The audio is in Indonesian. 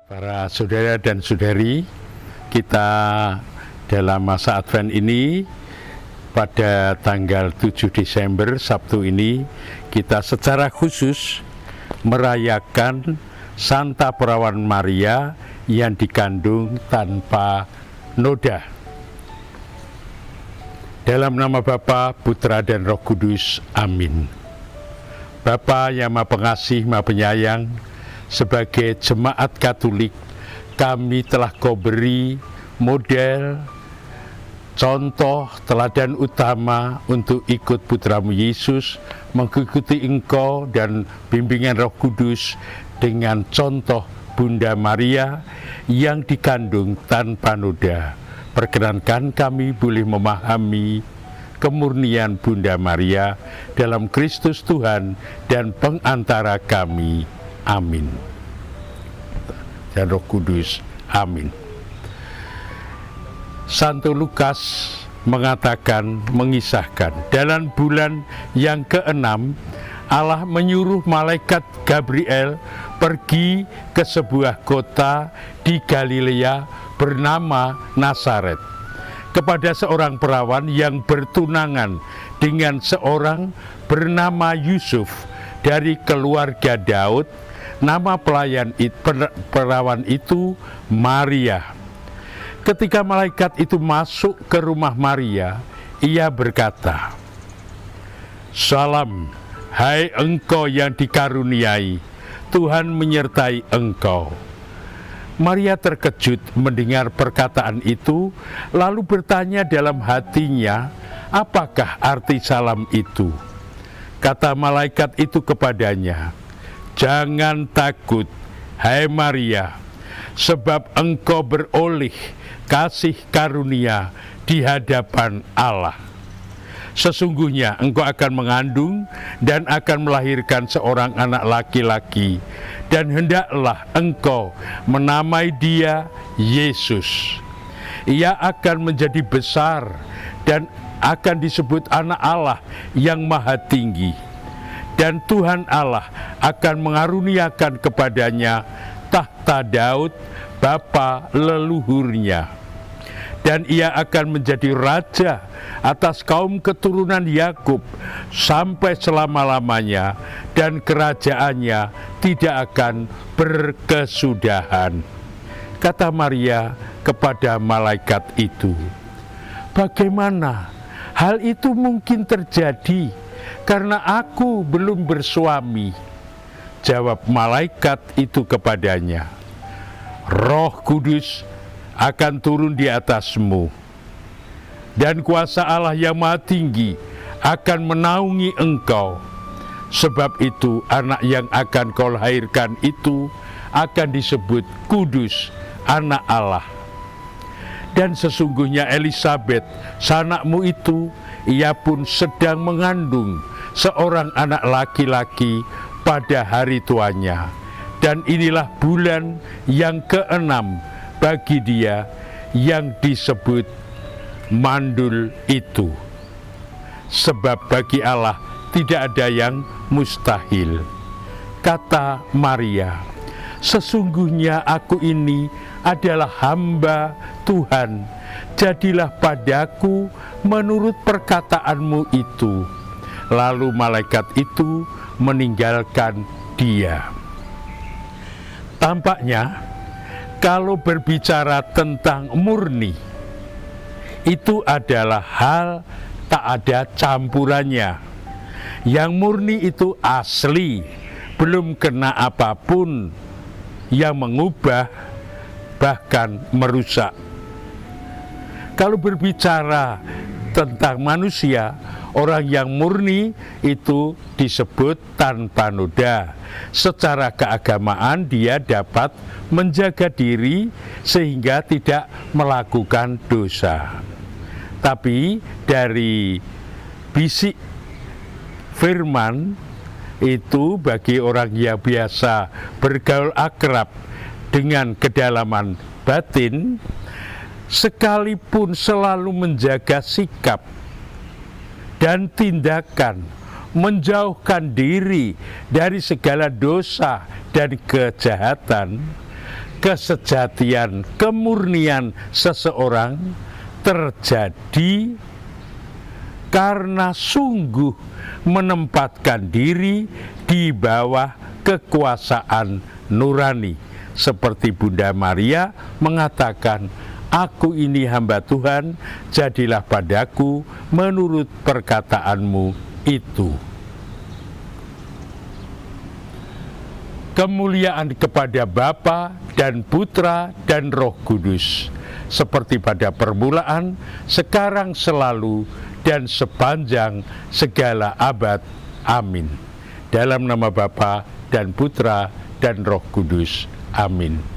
Para saudara dan saudari, kita dalam masa Advent ini pada tanggal 7 Desember Sabtu ini kita secara khusus merayakan Santa Perawan Maria yang dikandung tanpa noda. Dalam nama Bapa, Putra dan Roh Kudus. Amin. Bapa yang Maha Pengasih, Maha Penyayang, sebagai jemaat Katolik, kami telah Kau beri model, contoh, teladan utama untuk ikut Putramu Yesus, mengikuti Engkau dan bimbingan Roh Kudus dengan contoh Bunda Maria yang dikandung tanpa noda. Perkenankan kami boleh memahami kemurnian Bunda Maria dalam Kristus Tuhan dan pengantara kami. Amin. Dan Roh Kudus. Amin. Santo Lukas mengisahkan, dalam bulan yang ke-6, Allah menyuruh malaikat Gabriel pergi ke sebuah kota di Galilea bernama Nazaret, kepada seorang perawan yang bertunangan dengan seorang bernama Yusuf dari keluarga Daud. Nama perawan itu Maria. Ketika malaikat itu masuk ke rumah Maria, ia berkata, "Salam, hai engkau yang dikaruniai, Tuhan menyertai engkau." Maria terkejut mendengar perkataan itu, lalu bertanya dalam hatinya, apakah arti salam itu? Kata malaikat itu kepadanya, "Jangan takut, hai Maria, sebab engkau beroleh kasih karunia di hadapan Allah. Sesungguhnya engkau akan mengandung dan akan melahirkan seorang anak laki-laki, dan hendaklah engkau menamai dia Yesus. Ia akan menjadi besar dan akan disebut anak Allah yang Maha Tinggi. Dan Tuhan Allah akan mengaruniakan kepadanya tahta Daud, bapa leluhurnya. Dan ia akan menjadi raja atas kaum keturunan Yakub sampai selama-lamanya, dan kerajaannya tidak akan berkesudahan." Kata Maria kepada malaikat itu, "Bagaimana hal itu mungkin terjadi, karena aku belum bersuami?" Jawab malaikat itu kepadanya, "Roh Kudus akan turun di atasmu, dan kuasa Allah yang Maha Tinggi akan menaungi engkau. Sebab itu anak yang akan kau lahirkan itu akan disebut Kudus, anak Allah. Dan sesungguhnya Elisabet, sanakmu itu, ia pun sedang mengandung seorang anak laki-laki pada hari tuanya. Dan inilah bulan yang ke-6 bagi dia yang disebut mandul itu. Sebab bagi Allah tidak ada yang mustahil." Kata Maria, "Sesungguhnya aku ini adalah hamba Tuhan, jadilah padaku menurut perkataanmu itu." Lalu malaikat itu meninggalkan dia. Tampaknya kalau berbicara tentang murni, itu adalah hal tak ada campurannya. Yang murni itu asli, belum kena apapun yang mengubah, bahkan merusak. Kalau berbicara tentang manusia, orang yang murni itu disebut tanpa noda. Secara keagamaan dia dapat menjaga diri sehingga tidak melakukan dosa. Tapi dari bisik firman itu bagi orang yang biasa bergaul akrab dengan kedalaman batin, sekalipun selalu menjaga sikap dan tindakan, menjauhkan diri dari segala dosa dan kejahatan, kesejatian, kemurnian seseorang terjadi karena sungguh menempatkan diri di bawah kekuasaan nurani. Seperti Bunda Maria mengatakan, "Aku ini hamba Tuhan, jadilah padaku menurut perkataanmu itu." Kemuliaan kepada Bapa dan Putra dan Roh Kudus, seperti pada permulaan, sekarang, selalu, dan sepanjang segala abad. Amin. Dalam nama Bapa dan Putra dan Roh Kudus. Amin.